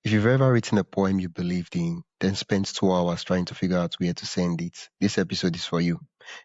If you've ever written a poem you believed in, then spent 2 hours trying to figure out where to send it, this episode is for you.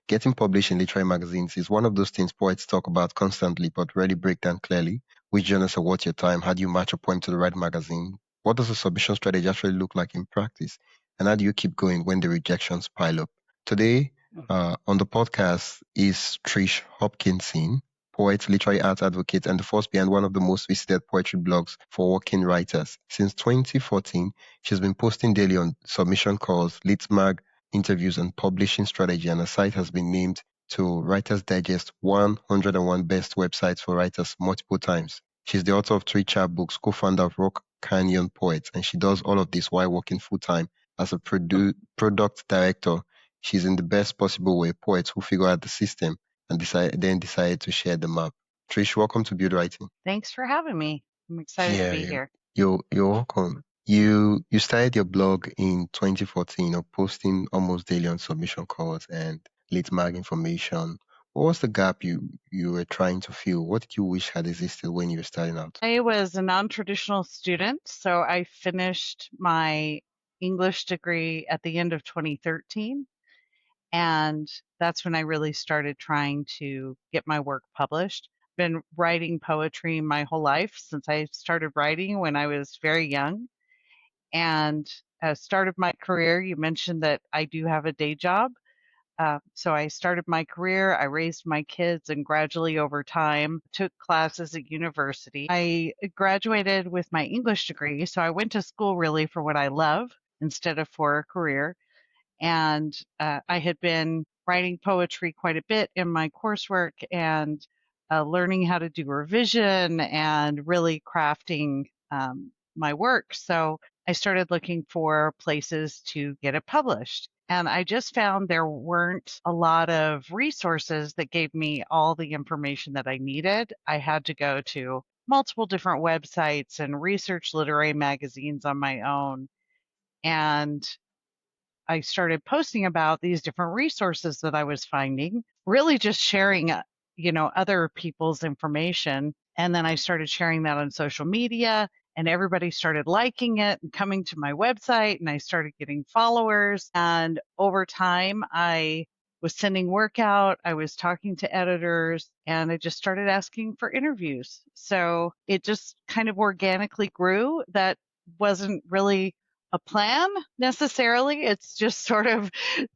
Getting published in literary magazines is one of those things poets talk about constantly but rarely break down clearly. Which genres are worth your time? How do you match a poem to the right magazine? What does a submission strategy actually look like in practice? And how do you keep going when the rejections pile up? Today, on the podcast is Trish Hopkinson, poet, literary arts advocate, and the force behind one of the most visited poetry blogs for working writers. Since 2014, she's been posting daily on submission calls, lit mag, interviews, and publishing strategy, and her site has been named to Writers Digest 101 Best Websites for Writers multiple times. She's the author of 3 chapbooks, co-founder of Rock Canyon Poets, and she does all of this while working full-time as a product director. She's in the best possible way, poets who figure out the system and decided to share the map. Trish, welcome to BuildWriting. Thanks for having me. I'm excited to be here. You're welcome. You started your blog in 2014, posting almost daily on submission calls and late mag information. What was the gap you were trying to fill? What did you wish had existed when you were starting out? I was a non-traditional student, so I finished my English degree at the end of 2013, and that's when I really started trying to get my work published. Been writing poetry my whole life since I started writing when I was very young. And start of my career, you mentioned that I do have a day job. So I started my career, I raised my kids, and gradually over time took classes at university. I graduated with my English degree, so I went to school really for what I love instead of for a career. And I had been writing poetry quite a bit in my coursework and learning how to do revision and really crafting my work. So I started looking for places to get it published. And I just found there weren't a lot of resources that gave me all the information that I needed. I had to go to multiple different websites and research literary magazines on my own. And I started posting about these different resources that I was finding, really just sharing, other people's information. And then I started sharing that on social media, and everybody started liking it and coming to my website, and I started getting followers. And over time, I was sending work out, I was talking to editors, and I just started asking for interviews. So it just kind of organically grew. That wasn't really a plan necessarily. It's just sort of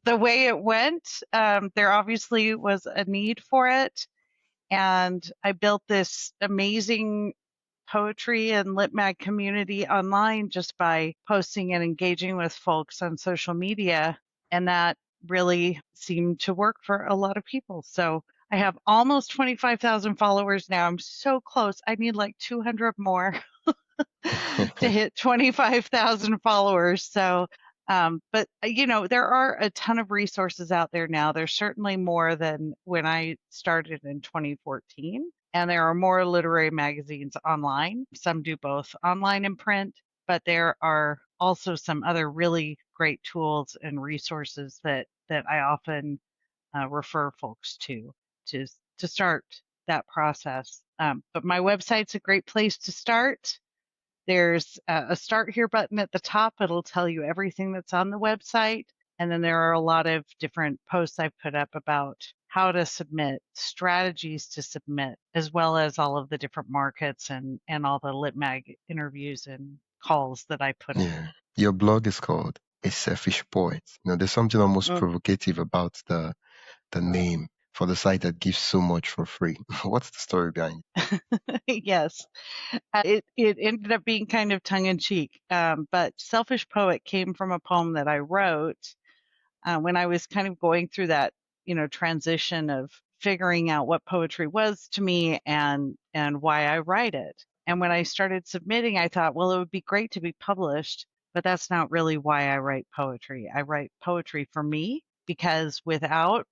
the way it went. There obviously was a need for it. And I built this amazing poetry and lit mag community online just by posting and engaging with folks on social media. And that really seemed to work for a lot of people. So I have almost 25,000 followers now. I'm so close. I need like 200 more to hit 25,000 followers. So, but there are a ton of resources out there now. There's certainly more than when I started in 2014. And there are more literary magazines online. Some do both online and print, but there are also some other really great tools and resources that I often refer folks to start that process. But my website's a great place to start. There's a start here button at the top. It'll tell you everything that's on the website. And then there are a lot of different posts I've put up about how to submit, strategies to submit, as well as all of the different markets and all the lit mag interviews and calls that I put in. Your blog is called A Selfish Poet. There's something almost provocative about the name for the site that gives so much for free. What's the story behind it? Yes, it ended up being kind of tongue in cheek, but Selfish Poet came from a poem that I wrote when I was kind of going through that, transition of figuring out what poetry was to me and why I write it. And when I started submitting, I thought, well, it would be great to be published, but that's not really why I write poetry. I write poetry for me because without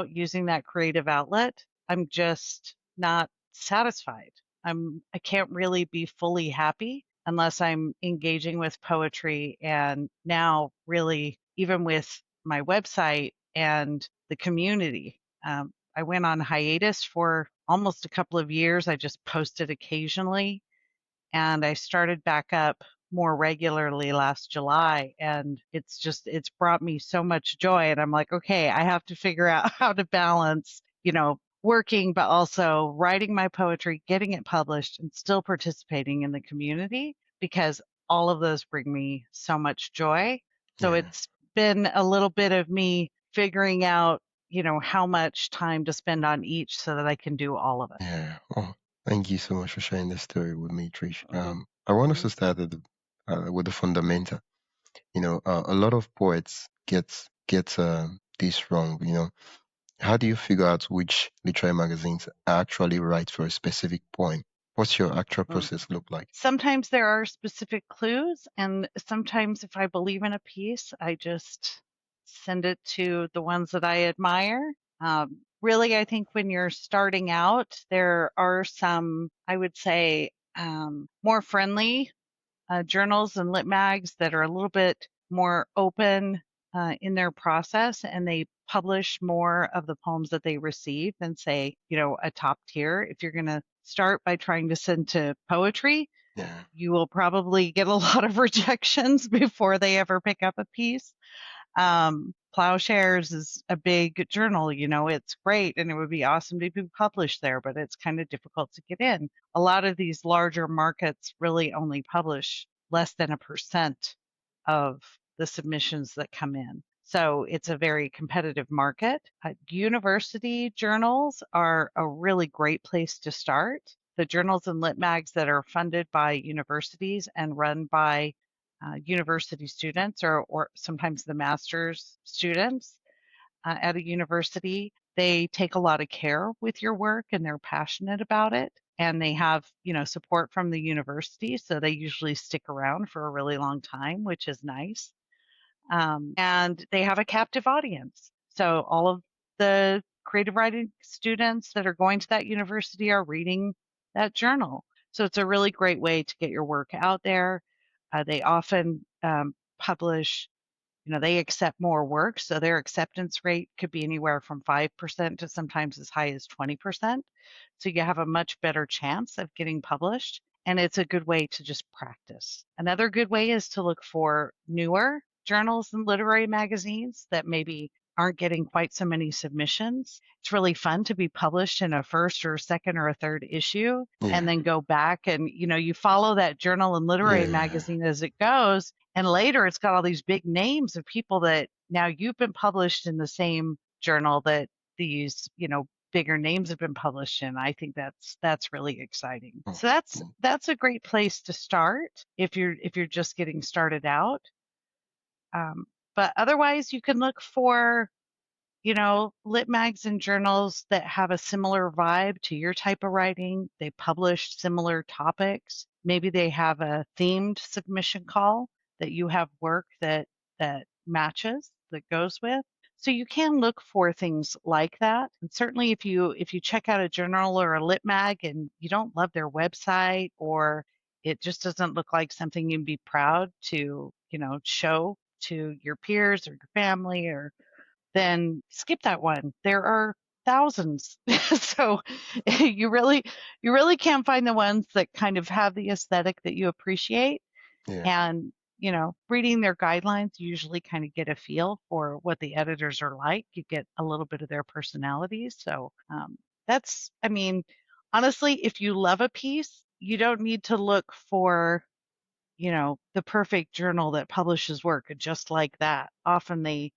using that creative outlet, I'm just not satisfied. I can't really be fully happy unless I'm engaging with poetry. And now really, even with my website and the community, I went on hiatus for almost a couple of years. I just posted occasionally, and I started back up more regularly last July, and it's brought me so much joy. And I'm like, okay, I have to figure out how to balance, working, but also writing my poetry, getting it published, and still participating in the community because all of those bring me so much joy. So Yeah. it's been a little bit of me figuring out, how much time to spend on each so that I can do all of it. Yeah. Oh, thank you so much for sharing this story with me, Trish. I want us to start with the fundamental. A lot of poets get this wrong. How do you figure out which literary magazines are actually right for a specific poem? What's your actual Mm. process look like? Sometimes there are specific clues, and sometimes if I believe in a piece, I just send it to the ones that I admire. Really, I think when you're starting out, there are some, I would say, more friendly journals and lit mags that are a little bit more open in their process, and they publish more of the poems that they receive than, say, a top tier. If you're going to start by trying to send to poetry, Yeah. you will probably get a lot of rejections before they ever pick up a piece. Plowshares is a big journal, it's great and it would be awesome to be published there, but it's kind of difficult to get in. A lot of these larger markets really only publish less than 1% of the submissions that come in. So it's a very competitive market. University journals are a really great place to start. The journals and lit mags that are funded by universities and run by university students or sometimes the master's students at a university, they take a lot of care with your work and they're passionate about it. And they have, support from the university. So they usually stick around for a really long time, which is nice. And they have a captive audience. So all of the creative writing students that are going to that university are reading that journal. So it's a really great way to get your work out there. They often publish, they accept more work. So their acceptance rate could be anywhere from 5% to sometimes as high as 20%. So you have a much better chance of getting published. And it's a good way to just practice. Another good way is to look for newer journals and literary magazines that maybe aren't getting quite so many submissions. It's really fun to be published in a first or a second or a third issue and Yeah. then go back and you follow that journal and literary Yeah. magazine as it goes, and later it's got all these big names of people that now you've been published in the same journal that these bigger names have been published in. I think that's really exciting. Oh, So that's a great place to start if you're just getting started out. Um, but otherwise, you can look for lit mags and journals that have a similar vibe to your type of writing. They publish similar topics. Maybe they have a themed submission call that you have work that matches, that goes with. So you can look for things like that. And certainly if you check out a journal or a lit mag and you don't love their website, or it just doesn't look like something you'd be proud to, show to your peers or your family, or then skip that one. There are thousands. So you really can't find the ones that kind of have the aesthetic that you appreciate. yeah. And, reading their guidelines, you usually kind of get a feel for what the editors are like. You get a little bit of their personalities. So I mean, honestly, if you love a piece, you don't need to look for, the perfect journal that publishes work just like that. Often they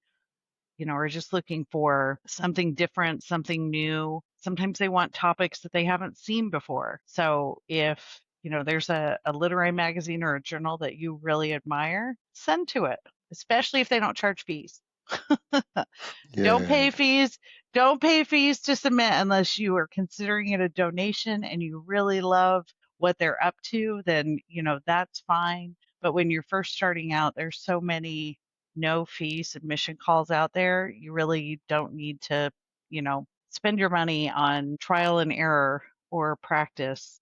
are just looking for something different, something new. Sometimes they want topics that they haven't seen before. So if, there's a literary magazine or a journal that you really admire, send to it, especially if they don't charge fees. Don't Yeah. pay fees. Don't pay fees to submit unless you are considering it a donation and you really love what they're up to, then, that's fine. But when you're first starting out, there's so many no fee submission calls out there. You really don't need to, spend your money on trial and error or practice.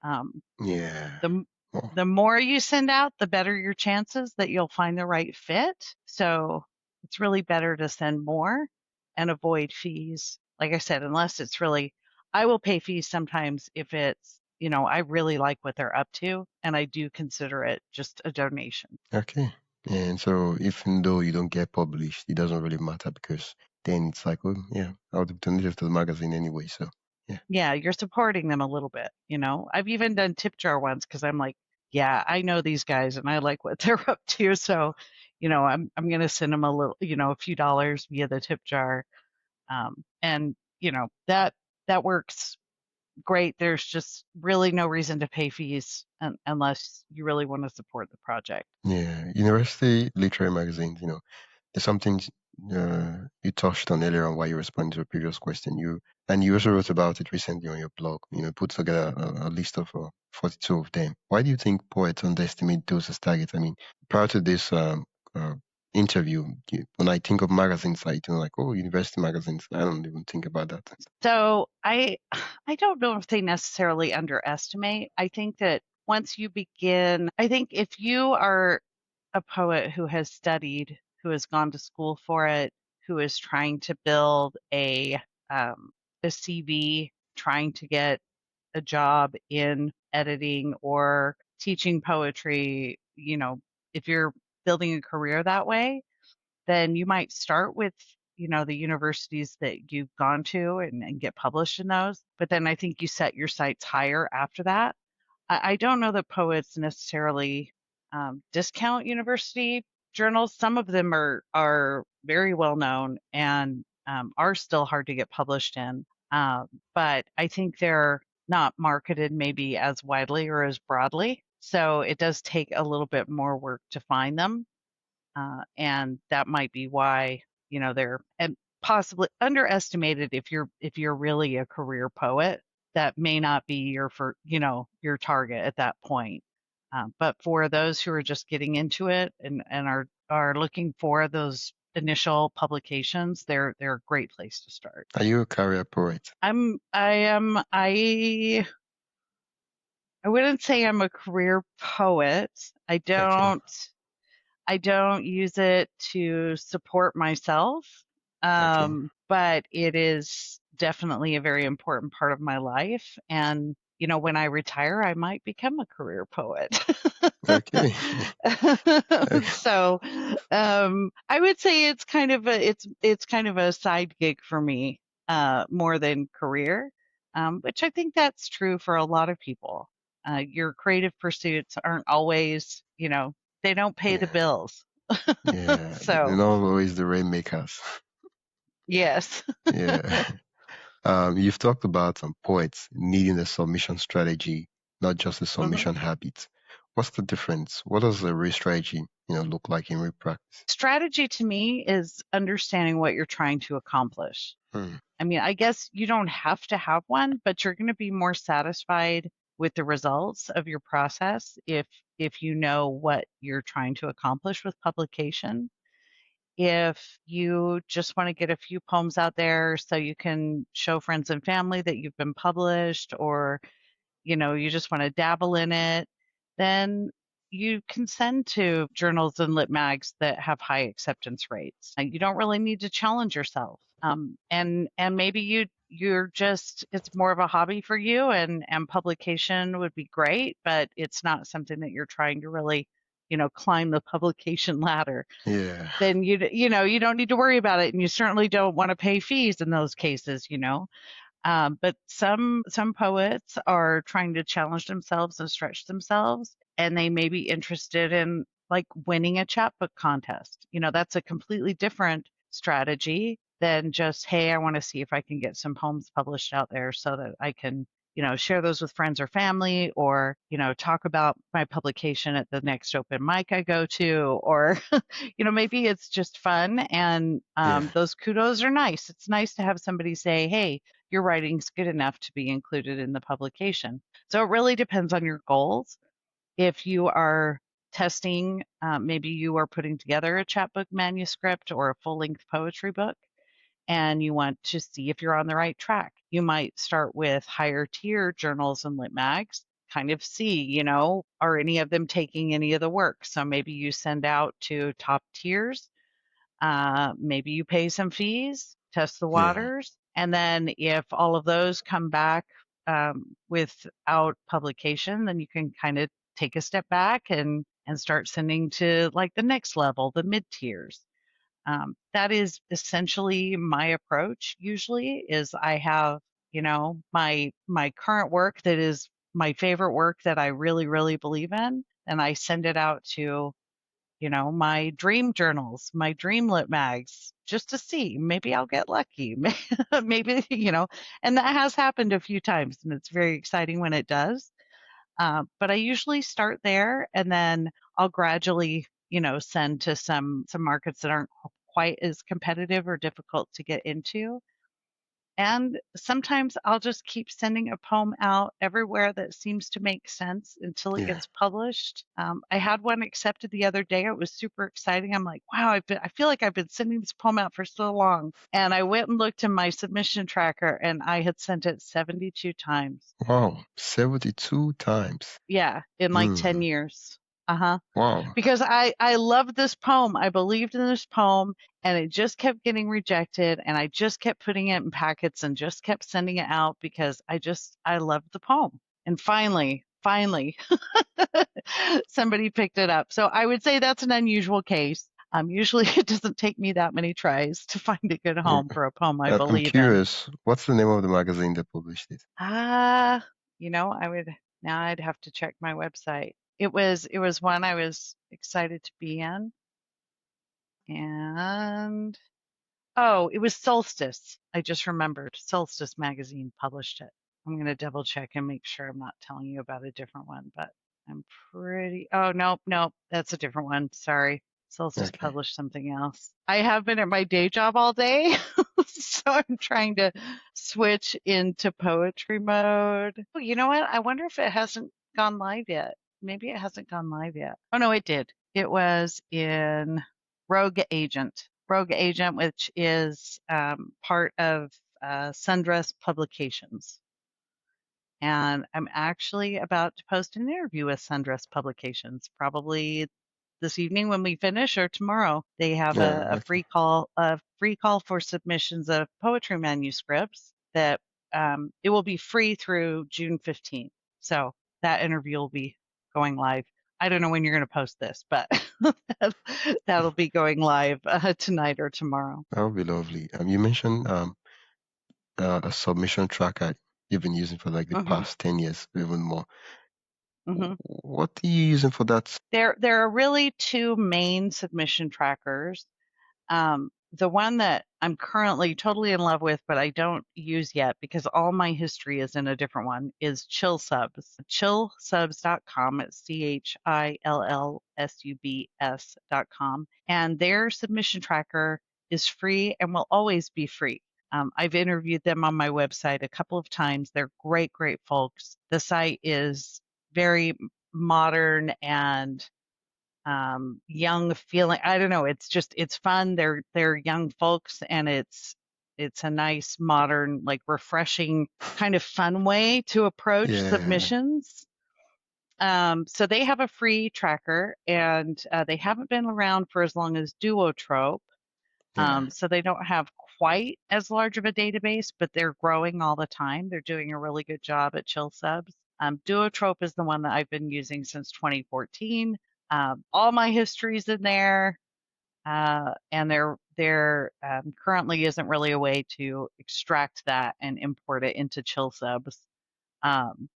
Yeah. The Oh, the more you send out, the better your chances that you'll find the right fit. So it's really better to send more and avoid fees. Like I said, unless it's really, I will pay fees sometimes if it's I really like what they're up to, and I do consider it just a donation. Okay. And so even though you don't get published, it doesn't really matter because then it's like, oh yeah, I would have donated to the magazine anyway. So yeah. Yeah, you're supporting them a little bit. I've even done tip jar ones because I'm like, yeah, I know these guys and I like what they're up to. So, I'm gonna send them a few dollars via the tip jar. And that works great. There's just really no reason to pay fees unless you really want to support the project. Yeah. University literary magazines, there's something you touched on earlier on while you responded to a previous question. You also wrote about it recently on your blog. Put together a list of 42 of them. Why do you think poets underestimate those as targets? I mean, prior to this uh, interview, when I think of magazines, like, oh, university magazines, I don't even think about that. So I don't know if they necessarily underestimate. I think that once you begin, I think if you are a poet who has studied, who has gone to school for it, who is trying to build um, a CV, trying to get a job in editing or teaching poetry, if you're building a career that way, then you might start with the universities that you've gone to and get published in those. But then I think you set your sights higher after that. I don't know that poets necessarily discount university journals. Some of them are very well known and are still hard to get published in. But I think they're not marketed maybe as widely or as broadly. So it does take a little bit more work to find them. And that might be why they're and possibly underestimated if you're really a career poet. That may not be your target at that point. But for those who are just getting into it and are looking for those initial publications, they're a great place to start. Are you a career poet? I wouldn't say I'm a career poet. I Okay. don't I don't use it to support myself, Okay. but it is definitely a very important part of my life. And, when I retire, I might become a career poet. Okay. Okay. So, I would say it's kind of a side gig for me, more than career, which I think that's true for a lot of people. Your creative pursuits aren't always, they don't pay the Yeah. bills. Yeah. They're So, not always the rainmakers. yes. Yeah. You've talked about some poets needing a submission strategy, not just a Mhm. submission habit. What's the difference? What does a real strategy, look like in real practice? Strategy to me is understanding what you're trying to accomplish. Hmm. I mean, I guess you don't have to have one, but you're going to be more satisfied with the results of your process if you know what you're trying to accomplish with publication. If you just want to get a few poems out there so you can show friends and family that you've been published, or you just want to dabble in it, then you can send to journals and lit mags that have high acceptance rates. You don't really need to challenge yourself. And maybe you're just it's more of a hobby for you, and publication would be great, but it's not something that you're trying to really, climb the publication ladder. Yeah. Then you don't need to worry about it, and you certainly don't want to pay fees in those cases. But some poets are trying to challenge themselves and stretch themselves, and they may be interested in like winning a chapbook contest. That's a completely different strategy than just, hey, I want to see if I can get some poems published out there so that I can, share those with friends or family, or, talk about my publication at the next open mic I go to, or, maybe it's just fun, and Yeah. those kudos are nice. It's nice to have somebody say, hey, your writing's good enough to be included in the publication. So it really depends on your goals. If you are testing, maybe you are putting together a chapbook manuscript or a full length poetry book, and you want to see if you're on the right track. You might start with higher tier journals and lit mags, kind of see, are any of them taking any of the work? So maybe you send out to top tiers, maybe you pay some fees, test the Yeah. waters, and then if all of those come back without publication, then you can kind of take a step back and start sending to like the next level, the mid tiers. That is essentially my approach. Usually, is I have my current work that is my favorite work that I really really believe in, and I send it out to my dream journals, my dream lit mags, just to see. Maybe I'll get lucky. Maybe, and that has happened a few times, and it's very exciting when it does. But I usually start there, and then I'll gradually, send to some markets that aren't quite as competitive or difficult to get into. And sometimes I'll just keep sending a poem out everywhere that seems to make sense until it Yeah. gets published. I had one accepted the other day. It was super exciting. I'm like, wow, I feel like I've been sending this poem out for so long. And I went and looked in my submission tracker, and I had sent it 72 times. Wow. 72 times. Yeah, in like 10 Hmm. years. Uh-huh. Wow. Because I loved this poem. I believed in this poem, and it just kept getting rejected, and I just kept putting it in packets and just kept sending it out because I loved the poem. And finally somebody picked it up. So I would say that's an unusual case. Usually it doesn't take me that many tries to find a good Yeah. home for a poem I I'm believe in. curious, what's the name of the magazine that published it? Ah, I would now I'd have to check my website. It was one I was excited to be in, and oh, it was Solstice. I just remembered. Solstice magazine published it. I'm going to double check and make sure I'm not telling you about a different one, but I'm pretty. Oh, nope, nope. That's a different one. Sorry. Solstice Okay. published something else. I have been at my day job all day, so I'm trying to switch into poetry mode. Oh, you know what? I wonder if it hasn't gone live yet. Maybe it hasn't gone live yet. Oh, no, it did. It was in Rogue Agent. Rogue Agent, which is part of Sundress Publications. And I'm actually about to post an interview with Sundress Publications, probably this evening when we finish or tomorrow. They have Yeah. Okay. a free call for submissions of poetry manuscripts that it will be free through June 15th. So that interview will be going live. I don't know when you're going to post this, but that'll be going live tonight or tomorrow. That would be lovely. You mentioned a submission tracker you've been using for like the Hmm. past 10 years, even more. Hmm. What are you using for that? There are really two main submission trackers. The one that I'm currently totally in love with, but I don't use yet because all my history is in a different one, is Chill Subs. Chillsubs.com. It's ChillSubs.com. And their submission tracker is free and will always be free. I've interviewed them on my website a couple of times. They're great, great folks. The site is very modern and young feeling. I don't know. It's fun. They're young folks, and it's a nice, modern, like refreshing, kind of fun way to approach Yeah. submissions. So they have a free tracker, and they haven't been around for as long as Duotrope. Yeah. So they don't have quite as large of a database, but they're growing all the time. They're doing a really good job at Chill Subs. Duotrope is the one that I've been using since 2014. All my history's in there, and there currently isn't really a way to extract that and import it into Chill Subs.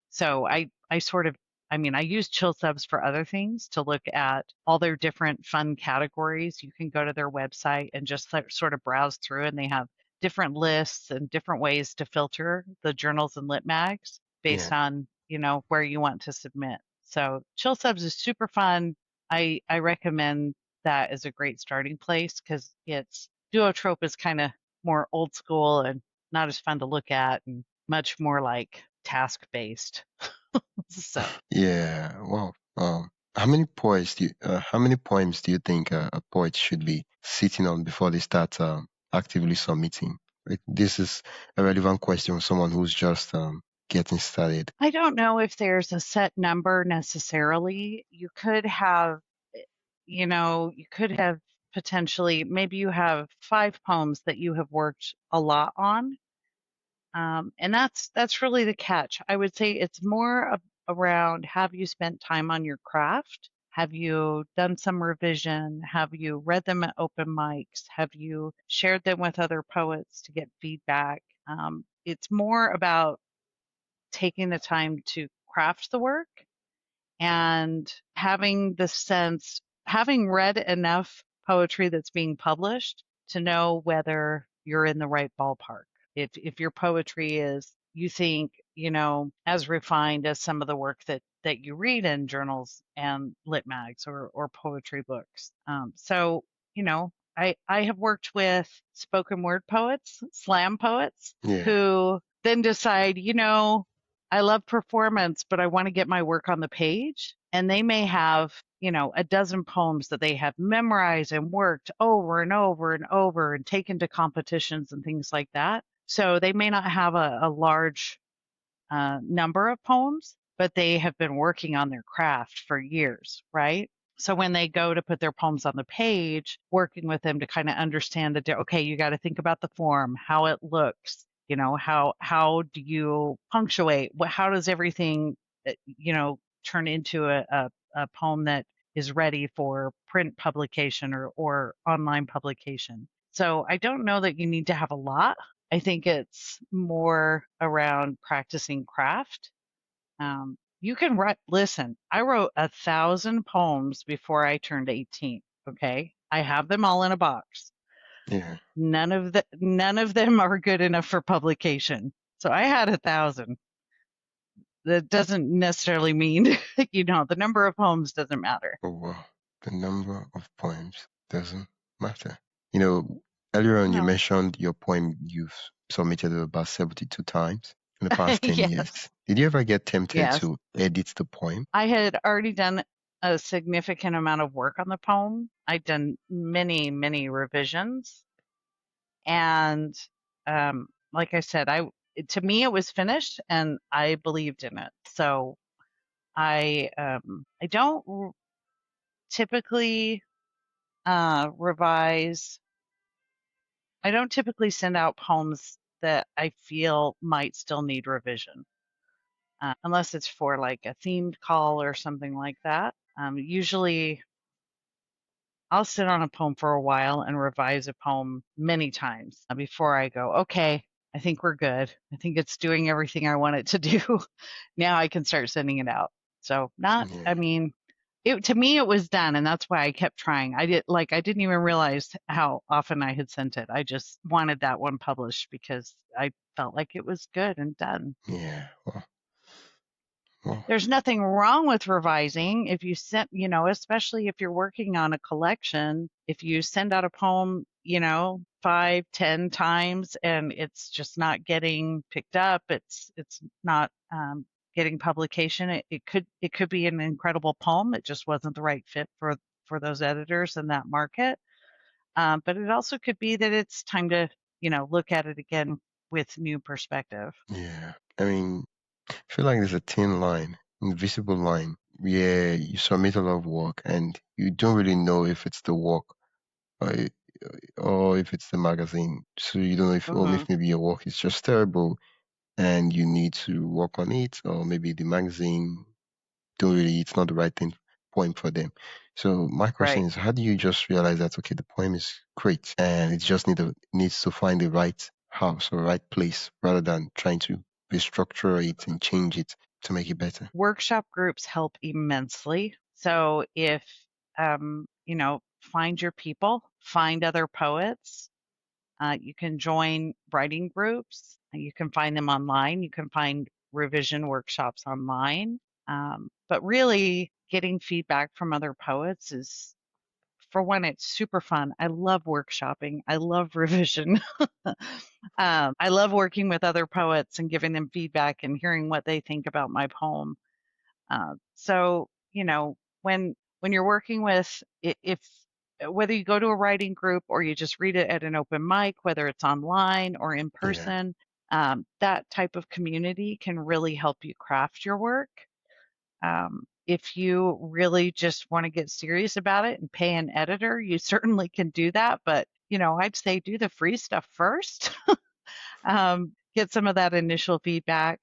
So I sort of, I mean, I use Chill Subs for other things to look at all their different fun categories. You can go to their website and just sort of browse through, and they have different lists and different ways to filter the journals and lit mags Yeah. based on, where you want to submit. So Chill Subs is super fun. I recommend that as a great starting place because it's Duotrope is kind of more old school and not as fun to look at and much more like task based. So Yeah. Wow. How many poems do you think a poet should be sitting on before they start actively submitting? Like, this is a relevant question for someone who's just getting started. I don't know if there's a set number necessarily. You could have potentially, maybe you have 5 poems that you have worked a lot on, And that's really the catch. I would say it's more around, have you spent time on your craft? Have you done some revision? Have you read them at open mics? Have you shared them with other poets to get feedback? It's more about taking the time to craft the work and having the sense, having read enough poetry that's being published to know whether you're in the right ballpark. If your poetry is, you think, as refined as some of the work that you read in journals and lit mags or poetry books. So, I have worked with spoken word poets, slam poets, Yeah. who then decide, I love performance, but I want to get my work on the page. And they may have, a dozen poems that they have memorized and worked over and over and over and taken to competitions and things like that. So they may not have a large number of poems, but they have been working on their craft for years, right? So when they go to put their poems on the page, working with them to kind of understand that, okay, you got to think about the form, how it looks, how do you punctuate? How does everything, turn into a poem that is ready for print publication or online publication? So I don't know that you need to have a lot. I think it's more around practicing craft. You can write, listen, I wrote 1,000 poems before I turned 18. Okay. I have them all in a box. Yeah. None of them are good enough for publication. So I had 1,000. That doesn't necessarily mean, the number of poems doesn't matter. Oh, wow. The number of poems doesn't matter. You know, earlier on you No. mentioned your poem you've submitted about 72 times in the past 10 years. Yes. Did you ever get tempted Yes. to edit the poem? I had already done a significant amount of work on the poem. I'd done many, many revisions. And like I said, to me it was finished and I believed in it. So I don't typically revise. I don't typically send out poems that I feel might still need revision, unless it's for like a themed call or something like that. Usually I'll sit on a poem for a while and revise a poem many times before I go, okay, I think we're good. I think it's doing everything I want it to do. Now I can start sending it out. So Yeah. I mean, to me it was done, and that's why I kept trying. I didn't even realize how often I had sent it. I just wanted that one published because I felt like it was good and done. Yeah. Well, There's nothing wrong with revising if you send, especially if you're working on a collection. If you send out a poem, 5, 10 times and it's just not getting picked up, it's not getting publication. It could be an incredible poem. It just wasn't the right fit for those editors in that market. But it also could be that it's time to, look at it again with new perspective. yeah. I mean, I feel like there's a thin line, invisible line, where you submit a lot of work and you don't really know if it's the work or, or if it's the magazine. So you don't know if maybe your work is just terrible and you need to work on it, or maybe the magazine don't really, it's not the right thing poem for them. So my question Right. is, how do you just realize that okay, the poem is great and it just needs to find the right house or right place rather than trying to restructure it and change it to make it better? Workshop groups help immensely. So if, find your people, find other poets. You can join writing groups. You can find them online. You can find revision workshops online. But really, getting feedback from other poets is, for one, it's super fun. I love workshopping. I love revision. I love working with other poets and giving them feedback and hearing what they think about my poem. So, when you're working with, if whether you go to a writing group or you just read it at an open mic, whether it's online or in Yeah, person, that type of community can really help you craft your work. If you really just want to get serious about it and pay an editor, you certainly can do that. But, I'd say do the free stuff first. get some of that initial feedback.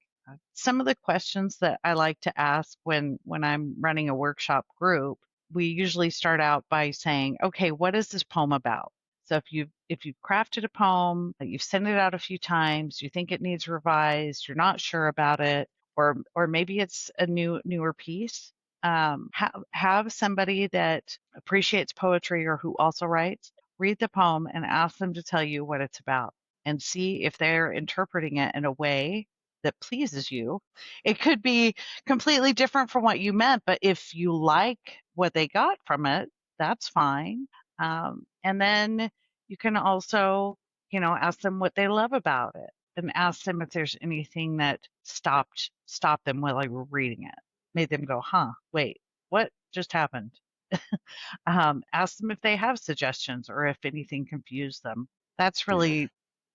Some of the questions that I like to ask when I'm running a workshop group, we usually start out by saying, okay, what is this poem about? So if you've crafted a poem, you've sent it out a few times, you think it needs revised, you're not sure about it, or maybe it's a newer piece, have somebody that appreciates poetry or who also writes read the poem and ask them to tell you what it's about and see if they're interpreting it in a way that pleases you. It could be completely different from what you meant, but if you like what they got from it, that's fine. And then you can also, ask them what they love about it and ask them if there's anything that stopped them while they were reading it, made them go, huh, wait, what just happened? Ask them if they have suggestions or if anything confused them. That's Yeah, really,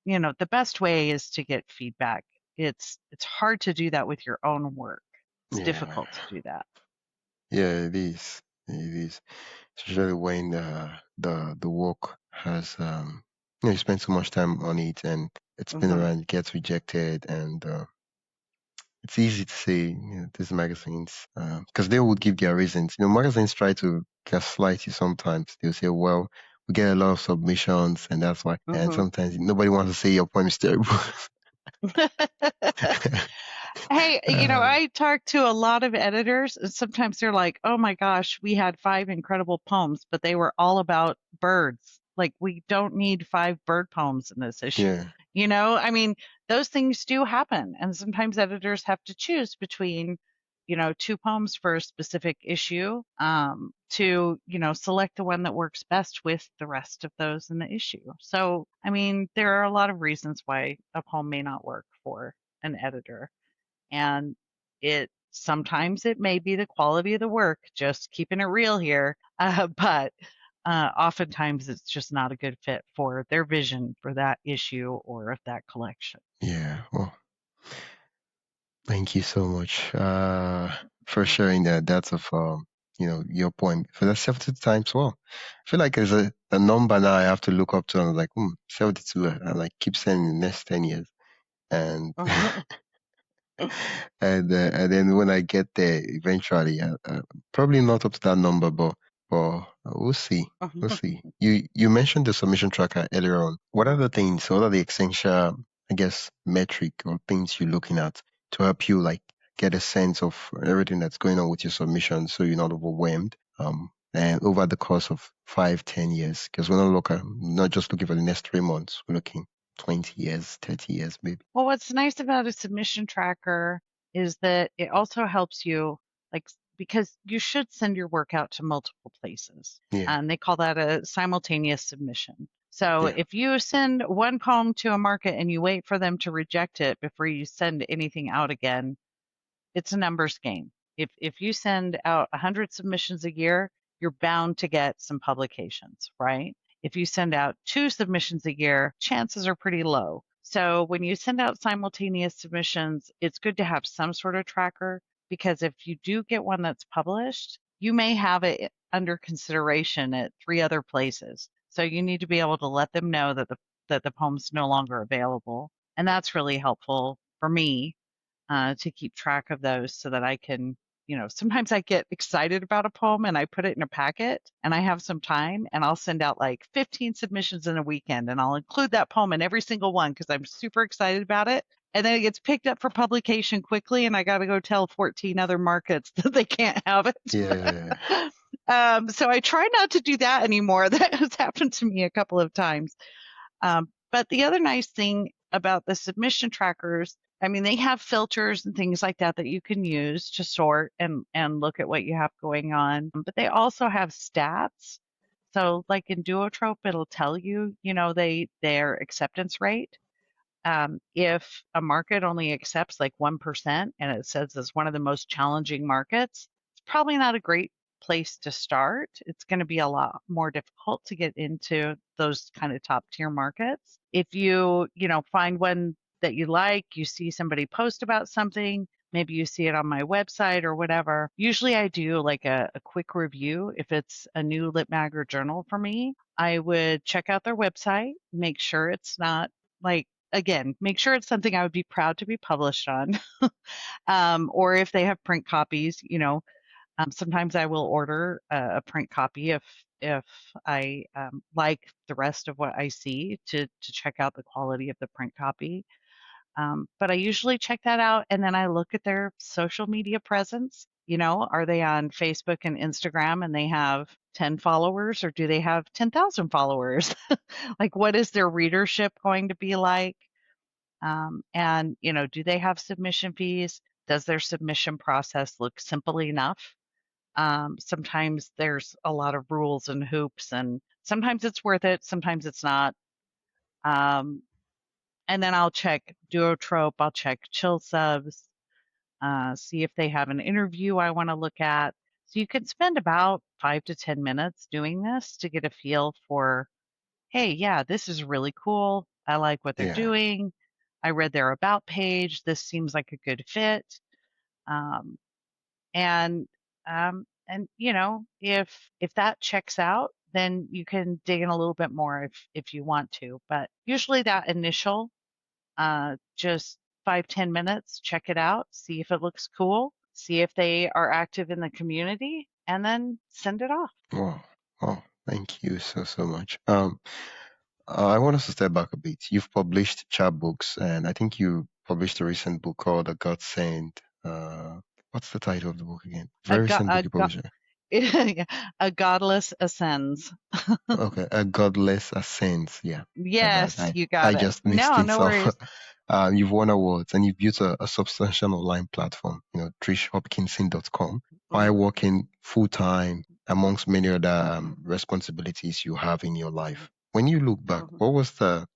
the best way is to get feedback. It's hard to do that with your own work. It's yeah, difficult to do that. yeah. It is. It is. Especially when the work has you spend so much time on it and it's been Hmm. around, it gets rejected, and it's easy to say, these magazines, because they would give their reasons. Magazines try to gaslight you sometimes. They'll say, well, we get a lot of submissions, and that's why. And Hmm. sometimes nobody wants to say your poem is terrible. Hey, uh, I talk to a lot of editors, and sometimes they're like, "Oh my gosh, we had 5 incredible poems, but they were all about birds. Like, we don't need 5 bird poems in this issue." yeah, I mean, those things do happen, and sometimes editors have to choose between, 2 poems for a specific issue, to, select the one that works best with the rest of those in the issue. So, I mean, there are a lot of reasons why a poem may not work for an editor. And it sometimes it may be the quality of the work, just keeping it real here. But oftentimes it's just not a good fit for their vision for that issue or of that collection. yeah. Well, thank you so much for sharing that. That's of your point for the 72 times. Well, I feel like there's a number now I have to look up to. And I'm like, 72. I like keep saying the next 10 years, and and then when I get there, eventually, probably not up to that number, but we'll see. We'll see. You mentioned the submission tracker earlier on. What are the things? What are the essential, I guess, metric or things you're looking at to help you like get a sense of everything that's going on with your submission, so you're not overwhelmed? And over the course of 5, 10 years, because we're not just looking for the next 3 months. We're looking 20 years, 30 years, maybe. Well, what's nice about a submission tracker is that it also helps you, like, because you should send your work out to multiple places. Yeah, And they call that a simultaneous submission. So yeah, if you send one poem to a market and you wait for them to reject it before you send anything out again, it's a numbers game. If you send out 100 submissions a year, you're bound to get some publications, right? If you send out 2 submissions a year, chances are pretty low. So when you send out simultaneous submissions, it's good to have some sort of tracker because if you do get one that's published, you may have it under consideration at 3 other places. So you need to be able to let them know that the poem's no longer available. And that's really helpful for me to keep track of those so that I can, sometimes I get excited about a poem and I put it in a packet and I have some time and I'll send out like 15 submissions in a weekend and I'll include that poem in every single one because I'm super excited about it. And then it gets picked up for publication quickly and I got to go tell 14 other markets that they can't have it. yeah. So I try not to do that anymore. That has happened to me a couple of times. But the other nice thing about the submission trackers, I mean, they have filters and things like that that you can use to sort and look at what you have going on. But they also have stats. So, like in Duotrope, it'll tell you, their acceptance rate. If a market only accepts like 1% and it says it's one of the most challenging markets, it's probably not a great place to start. It's going to be a lot more difficult to get into those kind of top tier markets. If you, find one that you like, you see somebody post about something, maybe you see it on my website or whatever. Usually I do like a quick review. If it's a new lit mag or journal for me, I would check out their website, make sure it's not like again, make sure it's something I would be proud to be published on. Or if they have print copies, sometimes I will order a print copy if I like the rest of what I see to check out the quality of the print copy. But I usually check that out and then I look at their social media presence. Are they on Facebook and Instagram and they have 10 followers, or do they have 10,000 followers? Like, what is their readership going to be like? And, do they have submission fees? Does their submission process look simple enough? Sometimes there's a lot of rules and hoops, and sometimes it's worth it, sometimes it's not. Um, and then I'll check Duotrope, I'll check Chill Subs, see if they have an interview I want to look at. So you can spend about 5 to 10 minutes doing this to get a feel for, hey, yeah, this is really cool. I like what they're Yeah. doing. I read their about page. This seems like a good fit. Um, and if that checks out, then you can dig in a little bit more if you want to. But usually that initial, just 5-10 minutes, check it out, see if it looks cool, see if they are active in the community, and then send it off. Wow. Wow. Thank you so much. I want us to step back a bit. You've published chapbooks, and I think you published a recent book called A God Sent. What's the title of the book again? A, Very go- recent book a, you go- published. a godless ascends. Okay, A Godless Ascent. Yeah, my bad. Yes, you I got it. just mixed No, it no up. worries. You've won awards and you've built a substantial online platform, trishhopkinson.com, while Mhm, working full time amongst many other responsibilities you have in your life. When you look back, mhm. what was the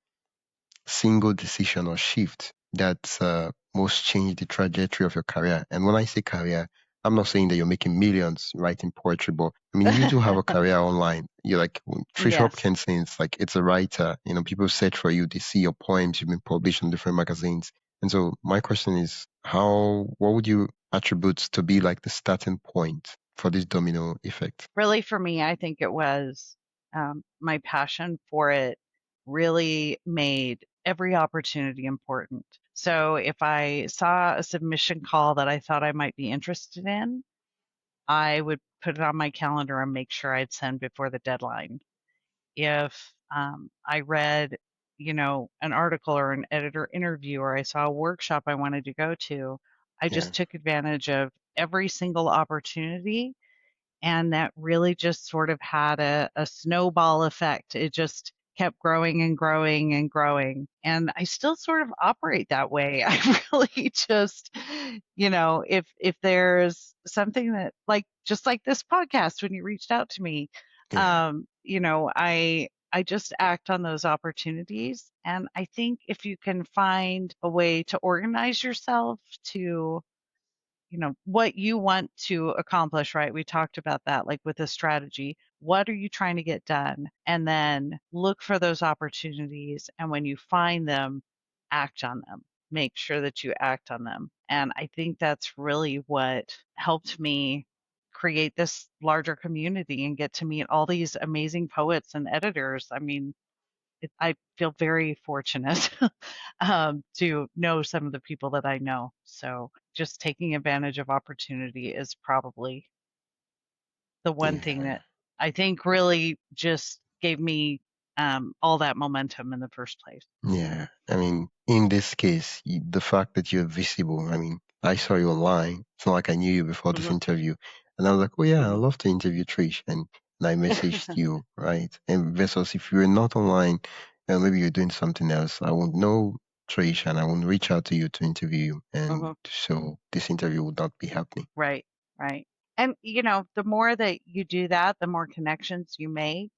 single decision or shift that most changed the trajectory of your career? And when I say career, I'm not saying that you're making millions writing poetry, but I mean, you do have a career online. You're like Trish Yes. Hopkinson, it's like it's a writer. People search for you, they see your poems, you've been published in different magazines. And so my question is, what would you attribute to be like the starting point for this domino effect? Really, for me, I think it was my passion for it really made every opportunity important. So if I saw a submission call that I thought I might be interested in, I would put it on my calendar and make sure I'd send before the deadline. If I read, an article or an editor interview, or I saw a workshop I wanted to go to, I Yeah, just took advantage of every single opportunity, and that really just sort of had a snowball effect. It just kept growing and growing and growing. And I still sort of operate that way. I really just, if there's something that just like this podcast when you reached out to me, yeah, I just act on those opportunities. And I think if you can find a way to organize yourself to what you want to accomplish, right? We talked about that, like with a strategy. What are you trying to get done? And then look for those opportunities. And when you find them, act on them. Make sure that you act on them. And I think that's really what helped me create this larger community and get to meet all these amazing poets and editors. I mean, I feel very fortunate to know some of the people that I know. So just taking advantage of opportunity is probably the one thing yeah. that I think really just gave me all that momentum in the first place. Yeah, I mean, in this case, the fact that you're visible, I mean, I saw you online. It's not like I knew you before this Hmm. interview. And I was like, oh, yeah, I'd Hmm. love to interview Trish. And I messaged you, right? And versus if you were not online, maybe you're doing something else, I won't know Trish and I won't reach out to you to interview you. And Hmm. so this interview would not be happening. Right, right. And, the more that you do that, the more connections you make.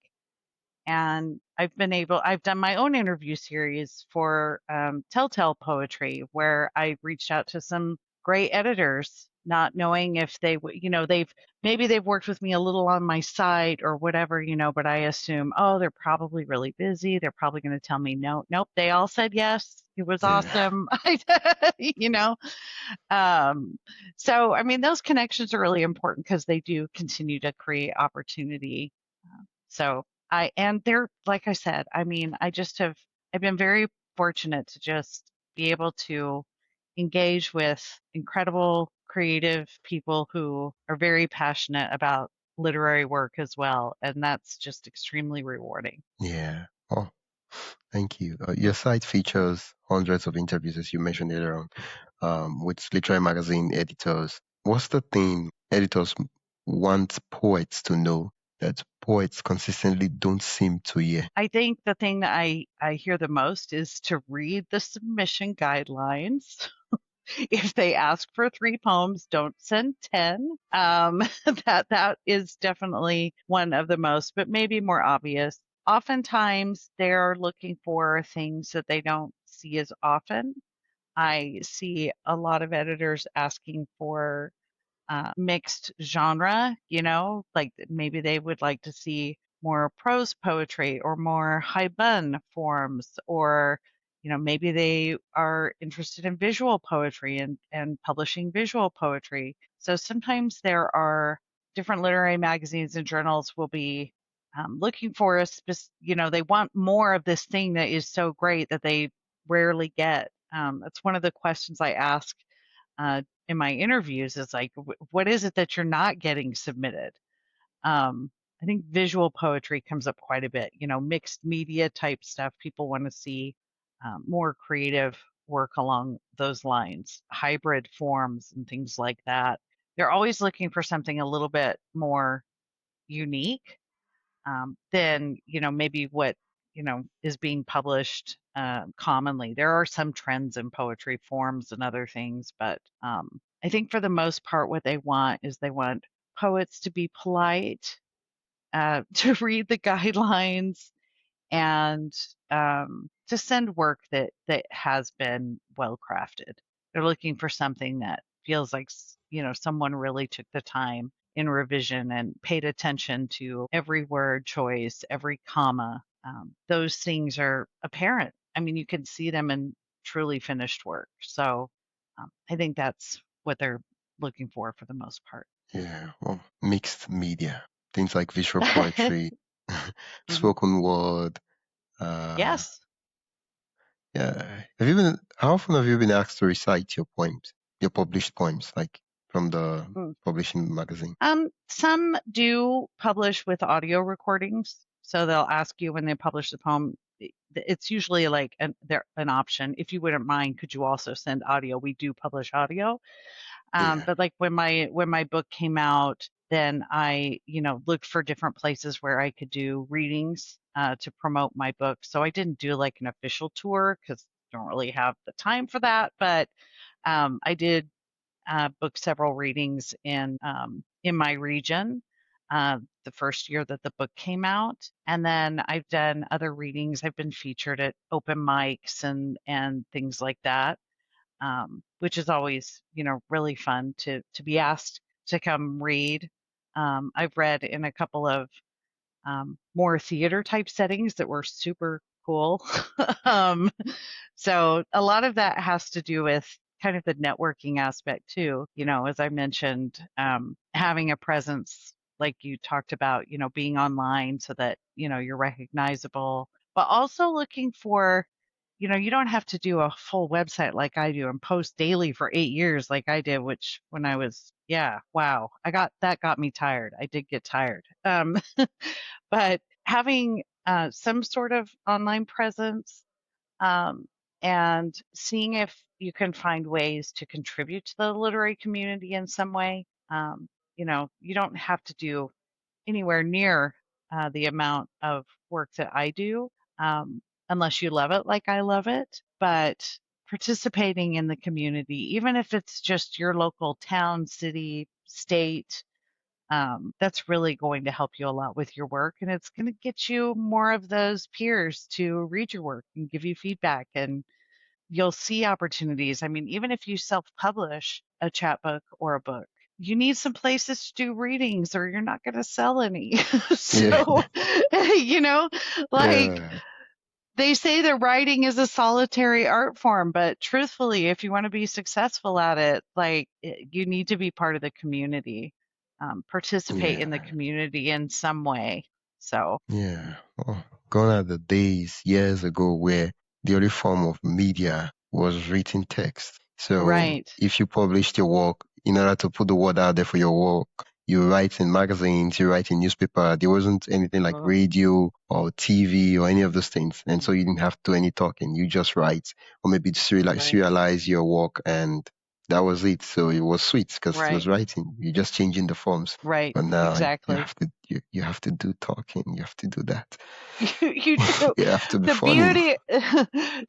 And I've done my own interview series for Telltale Poetry, where I reached out to some great editors, not knowing if they would, they've worked with me a little on my site or whatever, but I assume, oh, they're probably really busy. They're probably going to tell me no. Nope. They all said yes. It was Yeah, awesome. you know, um, so, I mean, those connections are really important because they do continue to create opportunity. So and they're, like I said, I mean, I've been very fortunate to just be able to engage with incredible creative people who are very passionate about literary work as well. And that's just extremely rewarding. Yeah. Oh, thank you. Your site features hundreds of interviews, as you mentioned earlier on, with literary magazine editors. What's the thing editors want poets to know that poets consistently don't seem to hear? I think the thing that I hear the most is to read the submission guidelines. If they ask for 3 poems, don't send 10. That is definitely one of the most, but maybe more obvious. Oftentimes, they're looking for things that they don't see as often. I see a lot of editors asking for mixed genre, like maybe they would like to see more prose poetry or more haibun forms, or, maybe they are interested in visual poetry and publishing visual poetry. So sometimes there are different literary magazines and journals will be looking for they want more of this thing that is so great that they rarely get. That's one of the questions I ask in my interviews is like, what is it that you're not getting submitted? Um, I think visual poetry comes up quite a bit, mixed media type stuff. People want to see more creative work along those lines, hybrid forms and things like that. They're always looking for something a little bit more unique than maybe what is being published commonly. There are some trends in poetry forms and other things, but I think for the most part, what they want is they want poets to be polite, to read the guidelines, and to send work that has been well crafted. They're looking for something that feels like someone really took the time in revision and paid attention to every word choice, every comma. Those things are apparent. I mean, you can see them in truly finished work. So I think that's what they're looking for the most part. Yeah, well, mixed media, things like visual poetry, Mhm. spoken word. Uh, Yes. yeah. How often have you been asked to recite your poems, your published poems, like from the publishing magazine? Some do publish with audio recordings, so they'll ask you when they publish the poem. It's usually like an option. If you wouldn't mind, could you also send audio? We do publish audio. Yeah. But like when my book came out, then I looked for different places where I could do readings to promote my book. So I didn't do like an official tour because I don't really have the time for that, but I did booked several readings in my region the first year that the book came out, and then I've done other readings. I've been featured at open mics and things like that, which is always really fun to be asked to come read. I've read in a couple of more theater type settings that were super cool. um, so a lot of that has to do with kind of the networking aspect too. As I mentioned, having a presence like you talked about, being online so that, you're recognizable, but also looking for, you don't have to do a full website like I do and post daily for 8 years like I did, which when I was, yeah, wow, that got me tired. I did get tired. But having some sort of online presence, um, and seeing if you can find ways to contribute to the literary community in some way. You don't have to do anywhere near the amount of work that I do, unless you love it like I love it. But participating in the community, even if it's just your local town, city, state, that's really going to help you a lot with your work. And it's going to get you more of those peers to read your work and give you feedback. And you'll see opportunities. I mean, even if you self publish a chapbook or a book, you need some places to do readings or you're not going to sell any. Yeah. So, you know, like Yeah. they say that writing is a solitary art form, but truthfully, if you want to be successful at it, you need to be part of the community, participate in the Yeah. community in some way. So, Yeah. Oh, gone are the days years ago where the only form of media was written text. So Right. if you published your work, in order to put the word out there for your work, you write in magazines, you write in newspaper. There wasn't anything like Oh, radio or TV or any of those things. And so you didn't have to do any talking. You just write or maybe right. serialize your work, and that was it. So it was sweet because it was Right. writing. You're just changing the forms. Right. But now Exactly. you have to do talking. You have to do that. You do. You have to be The funny. beauty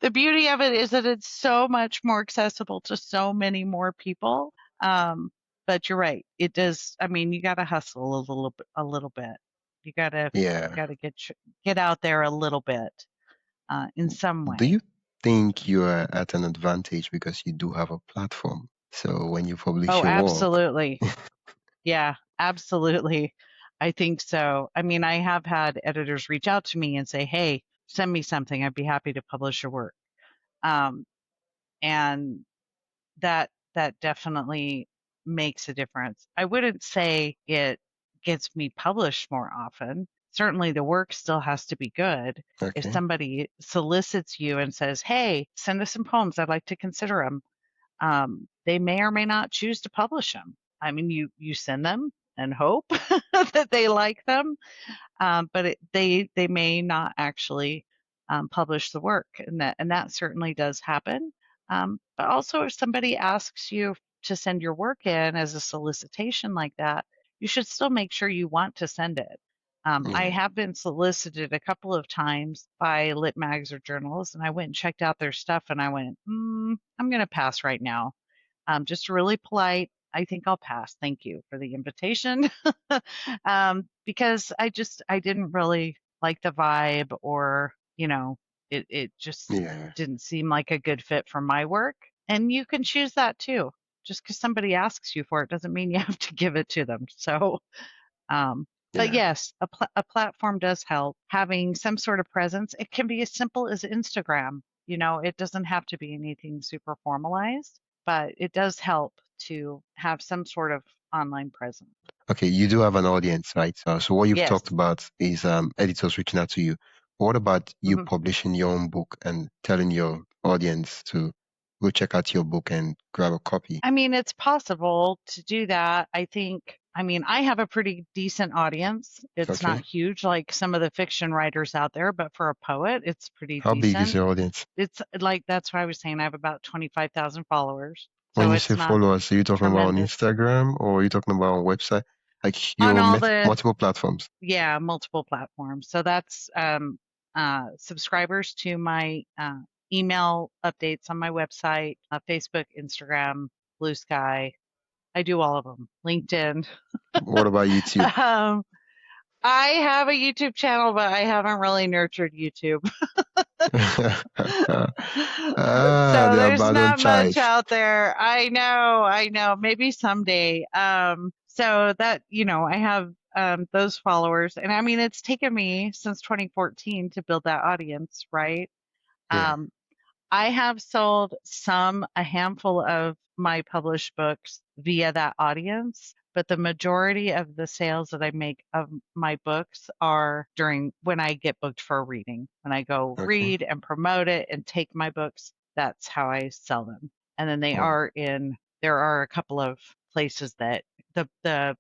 the beauty of it is that it's so much more accessible to so many more people. Um, but you're right. It does. I mean, you got to hustle a little bit. You Yeah. got to get out there a little bit in some Do way. you think you are at an advantage because you do have a platform? So when you publish Oh, your work, absolutely. Yeah, absolutely. I think so. I mean, I have had editors reach out to me and say, "Hey, send me something. I'd be happy to publish your work." Um, and that definitely makes a difference. I wouldn't say it gets me published more often. Certainly the work still has to be good. If okay. somebody solicits you and says, "Hey, send us some poems. I'd like to consider them." They may or may not choose to publish them. I mean, you send them and hope that they like them, but they may not actually publish the work, and that certainly does happen. But also, if somebody asks you to send your work in as a solicitation like that, you should still make sure you want to send it. I Yeah. have been solicited a couple of times by lit mags or journals, and I went and checked out their stuff, and I went, I'm going to pass right now. Just really polite. I think I'll pass. Thank you for the invitation. Because I didn't really like the vibe, or, it just Yeah. didn't seem like a good fit for my work. And you can choose that too. Just because somebody asks you for it doesn't mean you have to give it to them. So, um, but Yeah. yes, a platform does help. Having some sort of presence, it can be as simple as Instagram. It doesn't have to be anything super formalized, but it does help to have some sort of online presence. Okay, you do have an audience, right? So what you've Yes. talked about is editors reaching out to you. What about you Mhm. publishing your own book and telling your audience to go check out your book and grab a copy? I mean, it's possible to do that. I mean, I have a pretty decent audience. It's not Okay. huge like some of the fiction writers out there, but for a poet, it's pretty How big is decent. your audience? It's like that's what I was saying. I have about 25,000 followers. When So you say it's not followers, are you talking about on tremendous. Instagram or are you talking about on website? Like On your all the, multiple platforms. yeah, multiple platforms. So that's subscribers to my email updates on my website, Facebook, Instagram, Blue Sky. I do all of them. LinkedIn. What about YouTube? um, I have a YouTube channel, but I haven't really nurtured YouTube. So The there's abandoned not child. much out there. I know. Maybe someday. So that, I have those followers. And I mean, it's taken me since 2014 to build that audience, right? Yeah. Um, I have sold a handful of my published books via that audience, but the majority of the sales that I make of my books are during when I get booked for a reading. When I go Okay. read and promote it and take my books, that's how I sell them. And then Wow. there are a couple of places that the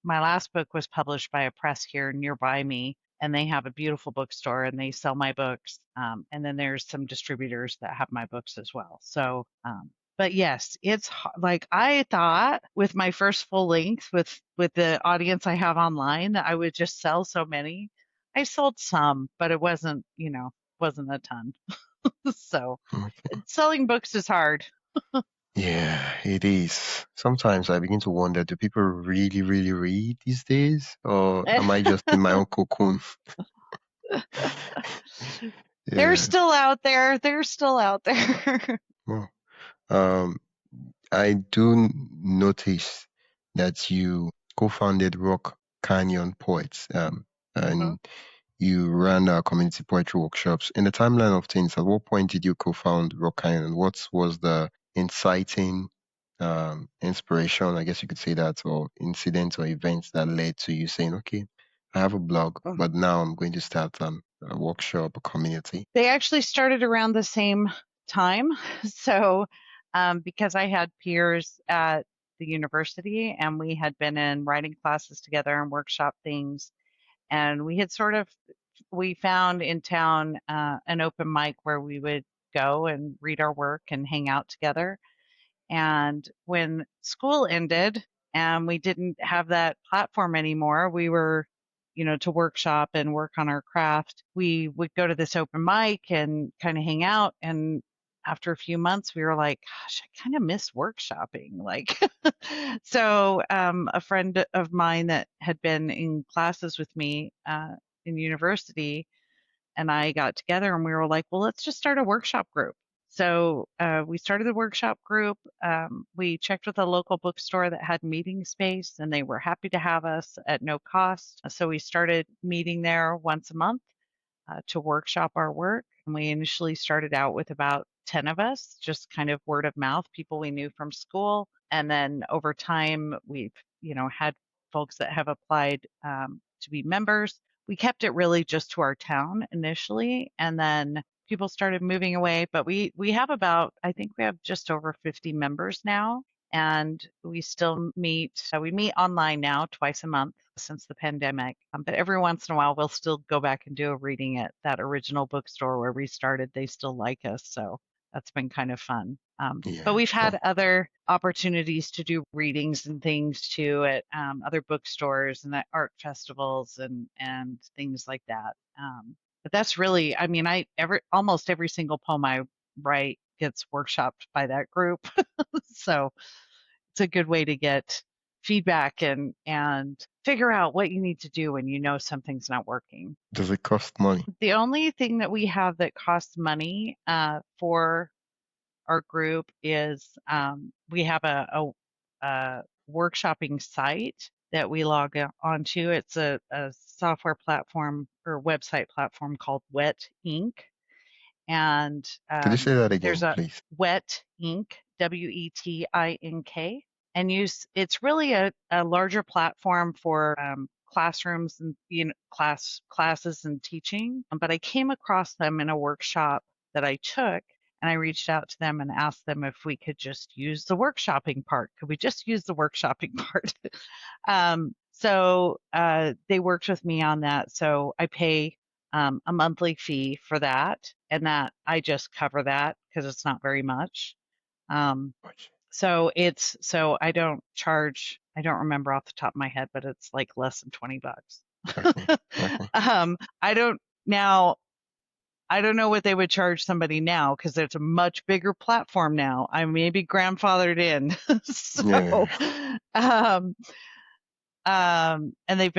my last book was published by a press here nearby me, and they have a beautiful bookstore and they sell my books. And then there's some distributors that have my books as well. So, but yes, like I thought with my first full length with the audience I have online that I would just sell so many. I sold some, but it wasn't a ton. So Okay. selling books is hard. Yeah, it is. Sometimes I begin to wonder, do people really, really read these days? Or am I just in my own cocoon? They're Yeah. still out there. They're still out there. Well, um, I do notice that you co-founded Rock Canyon Poets, Mhm. and you ran community poetry workshops. In the timeline of things, at what point did you co-found Rock Canyon, and what was the inciting inspiration, I guess you could say that, or incidents or events that led to you saying, okay, I have a blog, but now I'm going to start a workshop, a community? They actually started around the same time. So, because I had peers at the university and we had been in writing classes together and workshop things, and we had we found in town an open mic where we would go and read our work and hang out together. And when school ended and we didn't have that platform anymore, we were, to workshop and work on our craft. We would go to this open mic and kind of hang out. And after a few months, we were like, gosh, I kind of miss workshopping. Like, so a friend of mine that had been in classes with me in university and I got together and we were like, well, let's just start a workshop group. So we started the workshop group. We checked with a local bookstore that had meeting space, and they were happy to have us at no cost. So we started meeting there once a month to workshop our work. And we initially started out with about 10 of us, just kind of word of mouth, people we knew from school. And then over time, we've, had folks that have applied to be members. We kept it really just to our town initially, and then people started moving away. But we have about, I think we have just over 50 members now, and we still meet. We meet online now twice a month since the pandemic. But every once in a while, we'll still go back and do a reading at that original bookstore where we started. They still like us, so that's been kind of fun. But Yeah. we've Oh, had other opportunities to do readings and things too at other bookstores and at art festivals and things like that. But that's really, I mean, almost every single poem I write gets workshopped by that group. So it's a good way to get feedback and figure out what you need to do when you know something's not working. does it cost money? The only thing that we have that costs money for our group is we have a workshopping site that we log onto. It's a software platform or website platform called Wet Ink. And Could you say that there's again, a please? Wet Ink, WETINK, and it's really a larger platform for classrooms and classes and teaching. But I came across them in a workshop that I took, and I reached out to them and asked them if we could just use the workshopping part. Could we just use the workshopping part? So they worked with me on that. So I pay a monthly fee for that, and that I just cover that because it's not very much. Um, Much. so I don't charge. I don't remember off the top of my head, but it's like less than $20. Okay. Okay. I don't now. I don't know what they would charge somebody now because it's a much bigger platform now. I may be grandfathered in, Yeah. so um, and they've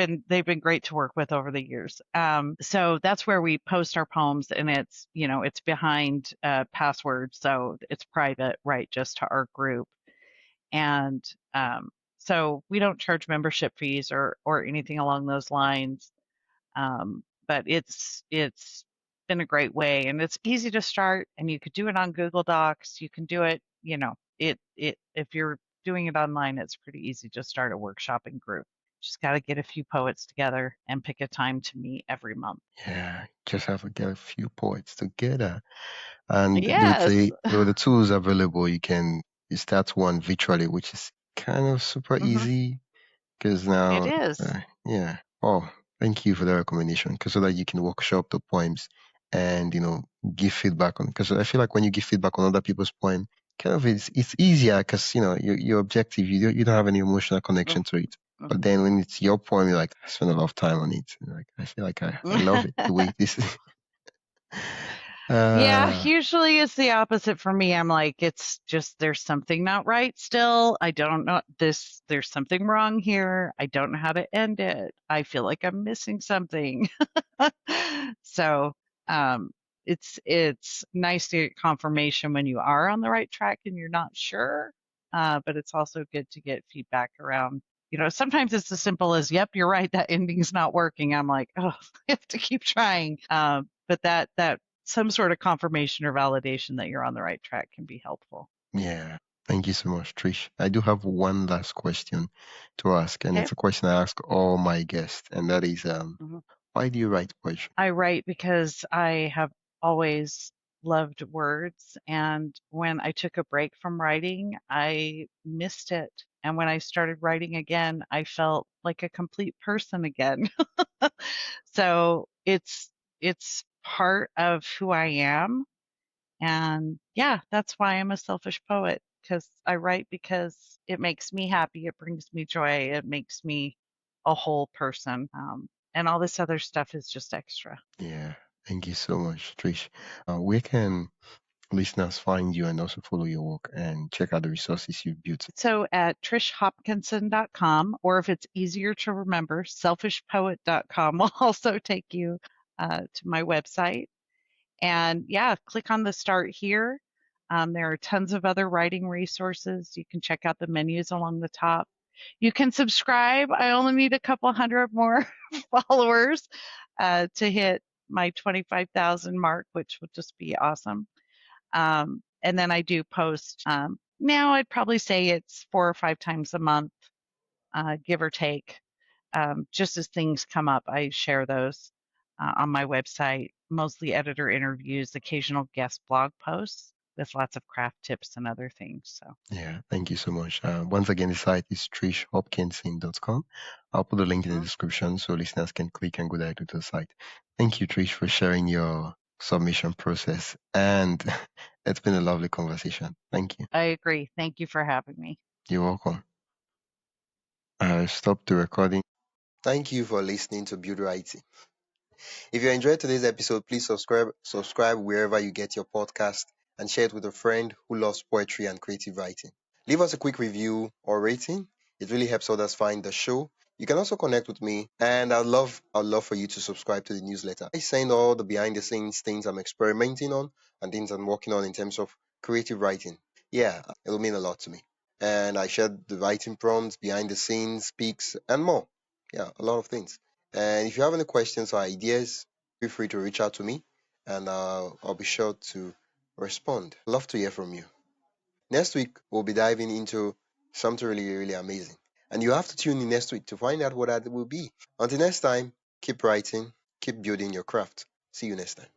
been great to work with over the years. So that's where we post our poems, and it's behind passwords, so it's private, right, just to our group. And so we don't charge membership fees or anything along those lines. But it's been a great way, and it's easy to start, and you could do it on Google Docs. You can do it, if you're doing it online, it's pretty easy to start a workshopping group. Just got to get a few poets together and pick a time to meet every month. Yeah. Just have to get a few points together. And Yes. with the tools available, you start one virtually, which is kind of super Hmm. easy because It now, is. yeah. Oh, thank you for the recommendation. Because so that you can workshop the poems and give feedback on. Because I feel like when you give feedback on other people's poem, kind of it's easier because you're objective. You don't have any emotional connection to it. But then when it's your poem, you're like, I spent a lot of time on it. Like I feel like I love it the way this is. Yeah, uh, usually it's the opposite for me. I'm like, it's just there's something not right still. I don't know there's something wrong here. I don't know how to end it. I feel like I'm missing something. So, um, it's nice to get confirmation when you are on the right track and you're not sure. But it's also good to get feedback around. Sometimes it's as simple as, "Yep, you're right. That ending's not working." I'm like, "Oh, I have to keep trying." But that some sort of confirmation or validation that you're on the right track can be helpful. yeah. Thank you so much, Trish. I do have one last question to ask, and Okay. it's a question I ask all my guests, and that is, Mhm. Why do you write poetry? I write because I have always loved words. And when I took a break from writing, I missed it. And when I started writing again, I felt like a complete person again. So it's part of who I am. And yeah, that's why I'm a selfish poet, because I write because it makes me happy. It brings me joy. It makes me a whole person. And all this other stuff is just extra. Yeah, thank you so much, Trish. Where can listeners find you and also follow your work and check out the resources you've built? So at trishhopkinson.com, or if it's easier to remember, selfishpoet.com will also take you to my website. And yeah, click on the start here. There are tons of other writing resources. You can check out the menus along the top. You can subscribe. I only need a couple hundred more followers to hit my 25,000 mark, which would just be awesome. And then I do post. Now I'd probably say it's 4 or 5 times a month, give or take. Just as things come up, I share those on my website, mostly editor interviews, occasional guest blog posts with lots of craft tips and other things. So Yeah, thank you so much. Once again, the site is trishhopkinson.com. I'll put the link in the description so listeners can click and go directly to the site. Thank you, Trish, for sharing your submission process. And it's been a lovely conversation. Thank you. I agree. Thank you for having me. You're welcome. Stop the recording. Thank you for listening to BuildWriting. If you enjoyed today's episode, please subscribe wherever you get your podcast and share it with a friend who loves poetry and creative writing. Leave us a quick review or rating. It really helps others find the show. You can also connect with me, and I'd love for you to subscribe to the newsletter. I send all the behind the scenes things I'm experimenting on and things I'm working on in terms of creative writing. Yeah, it'll mean a lot to me. And I share the writing prompts, behind the scenes, pics, and more. Yeah, a lot of things. And if you have any questions or ideas, feel free to reach out to me, and I'll be sure to respond. Love to hear from you. Next week, we'll be diving into something really, really amazing. And you have to tune in next week to find out what that will be. Until next time, keep writing, keep building your craft. See you next time.